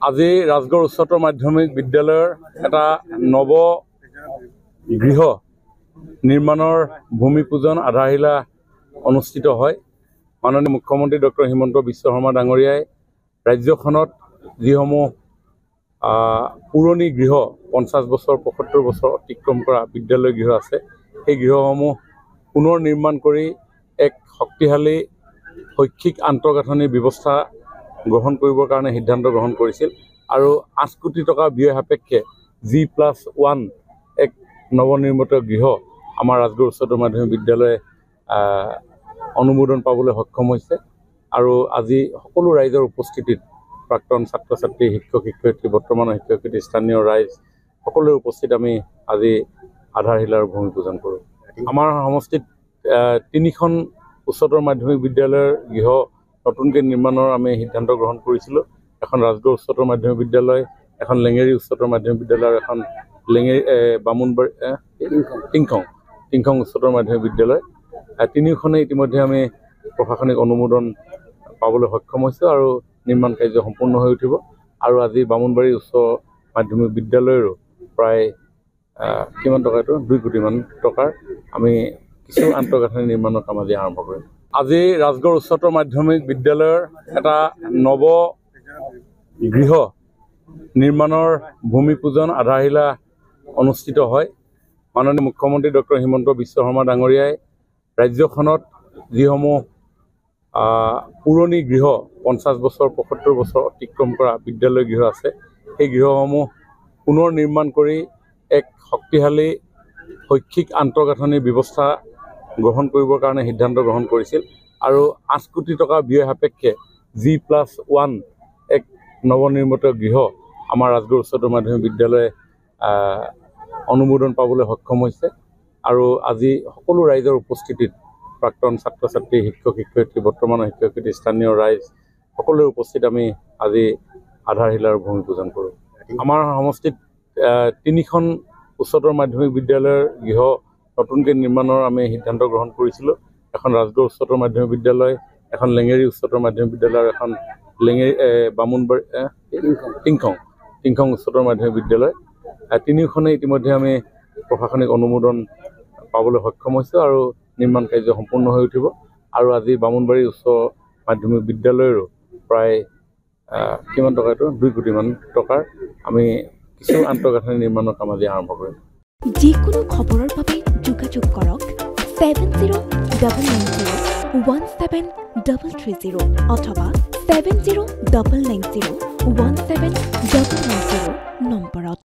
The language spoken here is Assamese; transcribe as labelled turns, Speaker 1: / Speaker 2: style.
Speaker 1: আজি ৰাজগড় উচ্চতৰ মাধ্যমিক বিদ্যালয়ৰ এটা নৱ গৃহ নিৰ্মাণৰ ভূমি পূজন আধাৰশিলা অনুষ্ঠিত হয়। মাননীয় মুখ্যমন্ত্ৰী ডক্টৰ হিমন্ত বিশ্ব শৰ্মা ডাঙৰীয়াই ৰাজ্যখনত যিসমূহ পুৰণি গৃহ 50 বছৰ 75 বছৰ অতিক্ৰম কৰা বিদ্যালয় গৃহ আছে, সেই গৃহসমূহ পুনৰ নিৰ্মাণ কৰি এক শক্তিশালী শৈক্ষিক আন্তঃগাঁথনিৰ ব্যৱস্থা গ্ৰহণ কৰিবৰ কাৰণে সিদ্ধান্ত গ্ৰহণ কৰিছিল আৰু 8 কোটি টকা ব্যয় সাপেক্ষে G+1 এক নৱনিৰ্মিত গৃহ আমাৰ ৰাজগড় উচ্চতৰ মাধ্যমিক বিদ্যালয়ে অনুমোদন পাবলৈ সক্ষম হৈছে। আৰু আজি সকলো ৰাইজৰ উপস্থিতিত প্ৰাক্তন ছাত্ৰ ছাত্ৰী, শিক্ষক শিক্ষয়িত্ৰী, বৰ্তমানৰ শিক্ষক শিক্ষয়িত্ৰী, স্থানীয় ৰাইজ সকলোৰে উপস্থিত আমি আজি আধাৰশিলাৰ ভূমি পূজন কৰোঁ। আমাৰ সমষ্টিত 3খন উচ্চতৰ মাধ্যমিক বিদ্যালয়ৰ গৃহ নতুনকৈ নিৰ্মাণৰ আমি সিদ্ধান্ত গ্ৰহণ কৰিছিলোঁ। এখন ৰাজগড় উচ্চতৰ মাধ্যমিক বিদ্যালয়, এখন লেঙেৰী উচ্চতৰ মাধ্যমিক বিদ্যালয় আৰু এখন বামুণবাৰী টিংখং উচ্চতৰ মাধ্যমিক বিদ্যালয়। তিনিওখনে ইতিমধ্যে আমি প্ৰশাসনিক অনুমোদন পাবলৈ সক্ষম হৈছোঁ আৰু নিৰ্মাণ কাৰ্য সম্পূৰ্ণ হৈ উঠিব। আৰু আজি বামুণবাৰী উচ্চ মাধ্যমিক বিদ্যালয়ৰো প্ৰায় কিমান টকা, এইটো 2 কোটিমান টকাৰ আমি কিছু আন্তঃগাঁথনি নিৰ্মাণৰ কাম আজি আৰম্ভ কৰিম। আজি ৰাজগড় উচ্চতৰ মাধ্যমিক বিদ্যালয়ৰ এটা নৱ গৃহ নিৰ্মাণৰ ভূমি পূজন আধাৰশিলা অনুষ্ঠিত হয়। মাননীয় মুখ্যমন্ত্ৰী ডক্টৰ হিমন্ত বিশ্ব শৰ্মা ডাঙৰীয়াই ৰাজ্যখনত যিসমূহ পুৰণি গৃহ 50 বছৰ 75 বছৰ অতিক্ৰম কৰা বিদ্যালয় গৃহ আছে, সেই গৃহসমূহ পুনৰ নিৰ্মাণ কৰি এক শক্তিশালী শৈক্ষিক আন্তঃগাঁথনিৰ ব্যৱস্থা গ্ৰহণ কৰিবৰ কাৰণে সিদ্ধান্ত গ্ৰহণ কৰিছিল আৰু 8 কোটি টকা ব্যয় সাপেক্ষে G+1 এক নৱনিৰ্মিত গৃহ আমাৰ ৰাজগড় উচ্চতৰ মাধ্যমিক বিদ্যালয়ে অনুমোদন পাবলৈ সক্ষম হৈছে। আৰু আজি সকলো ৰাইজৰ উপস্থিতিত প্ৰাক্তন ছাত্ৰ ছাত্ৰী, শিক্ষক শিক্ষয়িত্ৰী, বৰ্তমানৰ শিক্ষক শিক্ষয়িত্ৰী, স্থানীয় ৰাইজ সকলোৰে উপস্থিত আমি আজি আধাৰশিলাৰ ভূমি পূজন কৰোঁ। আমাৰ সমষ্টিত 3খন উচ্চতৰ মাধ্যমিক বিদ্যালয়ৰ গৃহ নতুনকৈ নিৰ্মাণৰ আমি সিদ্ধান্ত গ্ৰহণ কৰিছিলোঁ। এখন ৰাজগড় উচ্চতৰ মাধ্যমিক বিদ্যালয়, এখন লেঙেৰী উচ্চতৰ মাধ্যমিক বিদ্যালয় আৰু এখন বামুণবাৰী টিংখং উচ্চতৰ মাধ্যমিক বিদ্যালয়। তিনিওখনে ইতিমধ্যে আমি প্ৰশাসনিক অনুমোদন পাবলৈ সক্ষম হৈছোঁ আৰু নিৰ্মাণ কাৰ্য সম্পূৰ্ণ হৈ উঠিব। আৰু আজি বামুণবাৰী উচ্চ মাধ্যমিক বিদ্যালয়ৰো প্ৰায় কিমান টকা, এইটো 2 কোটিমান টকাৰ আমি কিছু আন্তঃগাঁথনি নিৰ্মাণৰ কাম আজি আৰম্ভ কৰিম।
Speaker 2: যিকোনো খবৰৰ বাবে যোগাযোগ কৰক 7099017330 অথবা 70990173